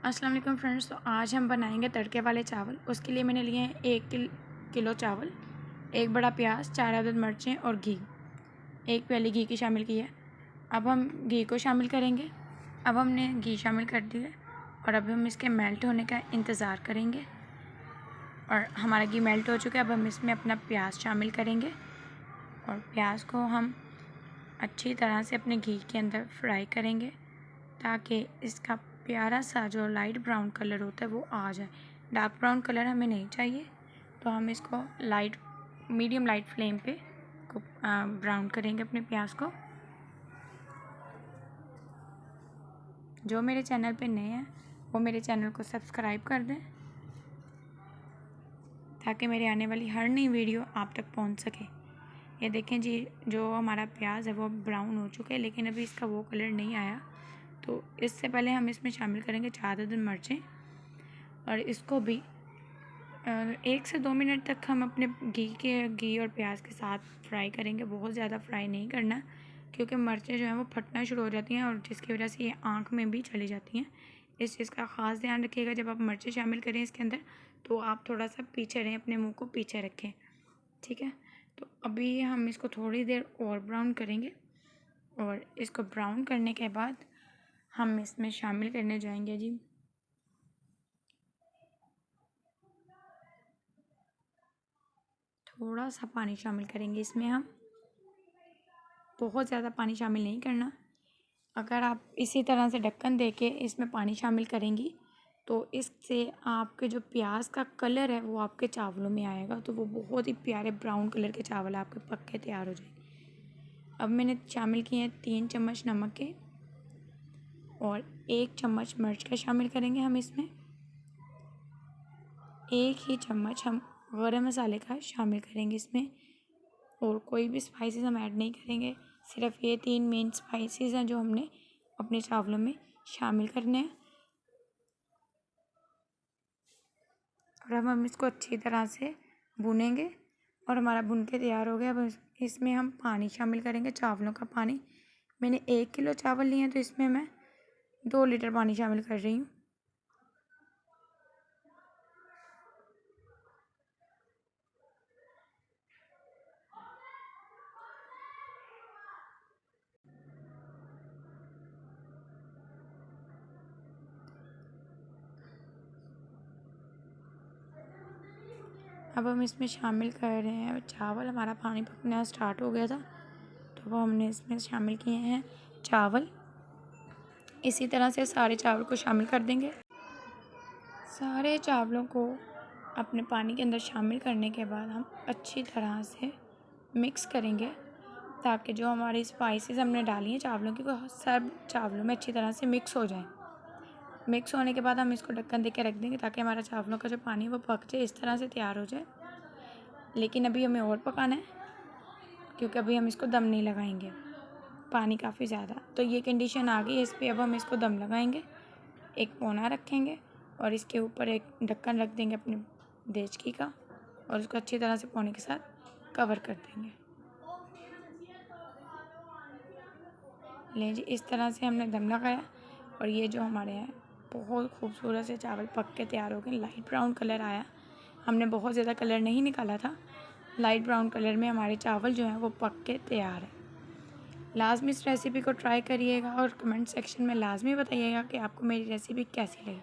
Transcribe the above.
अस्सलाम वालेकुम फ्रेंड्स। तो आज हम बनाएंगे तड़के वाले चावल। उसके लिए मैंने लिए हैं 1 किलो चावल, 1 बड़ा प्याज, 4 अदद मिर्चें और घी, 1 प्याली घी की शामिल की है। अब हम घी को शामिल करेंगे। अब हमने घी शामिल कर दिया और अब हम इसके मेल्ट होने का इंतज़ार करेंगे। और हमारा घी मेल्ट हो चुका है। अब हम इसमें अपना प्याज शामिल करेंगे और प्याज को हम अच्छी तरह से अपने घी के अंदर फ्राई करेंगे ताकि इसका प्यारा सा जो लाइट ब्राउन कलर होता है वो आ जाए। डार्क ब्राउन कलर हमें नहीं चाहिए, तो हम इसको मीडियम लाइट फ्लेम पे ब्राउन करेंगे अपने प्याज को। जो मेरे चैनल पे नए हैं वो मेरे चैनल को सब्सक्राइब कर दें ताकि मेरे आने वाली हर नई वीडियो आप तक पहुंच सके। ये देखें जी, जो हमारा प्याज है वो ब्राउन हो चुका है, लेकिन अभी इसका वो कलर नहीं आया। तो इससे पहले हम इसमें शामिल करेंगे 4 अदद मिर्चें और इसको भी 1 से 2 मिनट तक हम अपने घी और प्याज के साथ फ्राई करेंगे। बहुत ज़्यादा फ्राई नहीं करना क्योंकि मिर्चें जो हैं वो फटना शुरू हो जाती हैं और जिसकी वजह से ये आँख में भी चली जाती हैं। इस चीज़ का ख़ास ध्यान रखिएगा। जब आप मिर्चें शामिल करें इसके अंदर तो आप थोड़ा सा पीछे रहें, अपने मुँह को पीछे रखें, ठीक है। तो अभी हम इसको थोड़ी देर और ब्राउन करेंगे और इसको ब्राउन करने के बाद हम इसमें शामिल करने जाएंगे जी थोड़ा सा पानी शामिल करेंगे इसमें। हम बहुत ज़्यादा पानी शामिल नहीं करना। अगर आप इसी तरह से ढक्कन दे के इसमें पानी शामिल करेंगी तो इससे आपके जो प्याज का कलर है वो आपके चावलों में आएगा, तो वो बहुत ही प्यारे ब्राउन कलर के चावल आपके पक के तैयार हो जाएंगे। अब मैंने शामिल किए हैं 3 चम्मच नमक के और 1 चम्मच मिर्च का शामिल करेंगे हम इसमें। 1 ही चम्मच हम गरम मसाले का शामिल करेंगे इसमें और कोई भी स्पाइसेस हम ऐड नहीं करेंगे। सिर्फ ये 3 मेन स्पाइसेस हैं जो हमने अपने चावलों में शामिल करने हैं। और अब हम इसको अच्छी तरह से भूनेंगे और हमारा भुन के तैयार हो गया। अब इसमें हम पानी शामिल करेंगे, चावलों का पानी। मैंने 1 किलो चावल लिए हैं तो इसमें मैं 2 लीटर पानी शामिल कर रही हूँ। अब हम इसमें शामिल कर रहे हैं चावल। हमारा पानी पकना स्टार्ट हो गया था तो वो हमने इसमें शामिल किए हैं चावल। इसी तरह से सारे चावल को शामिल कर देंगे। सारे चावलों को अपने पानी के अंदर शामिल करने के बाद हम अच्छी तरह से मिक्स करेंगे ताकि जो हमारी स्पाइसेस हमने डाली हैं चावलों की वो सब चावलों में अच्छी तरह से मिक्स हो जाए। मिक्स होने के बाद हम इसको ढक्कन दे के रख देंगे ताकि हमारा चावलों का जो पानी है वो पक जाए, इस तरह से तैयार हो जाए। लेकिन अभी हमें और पकाना है क्योंकि अभी हम इसको दम नहीं लगाएंगे, पानी काफ़ी ज़्यादा। तो ये कंडीशन आ गई है इस पर। अब हम इसको दम लगाएंगे, एक पौना रखेंगे और इसके ऊपर एक ढक्कन रख देंगे अपने देचकी का और उसको अच्छी तरह से पौने के साथ कवर कर देंगे। लें जी, इस तरह से हमने दम लगाया और ये जो हमारे हैं बहुत खूबसूरत से चावल पक के तैयार हो गए। लाइट ब्राउन कलर आया, हमने बहुत ज़्यादा कलर नहीं निकाला था। लाइट ब्राउन कलर में हमारे चावल जो हैं वो पक के तैयार है। लाजमी इस रेसिपी को ट्राई करिएगा और कमेंट सेक्शन में लाजमी बताइएगा कि आपको मेरी रेसिपी कैसी लगी।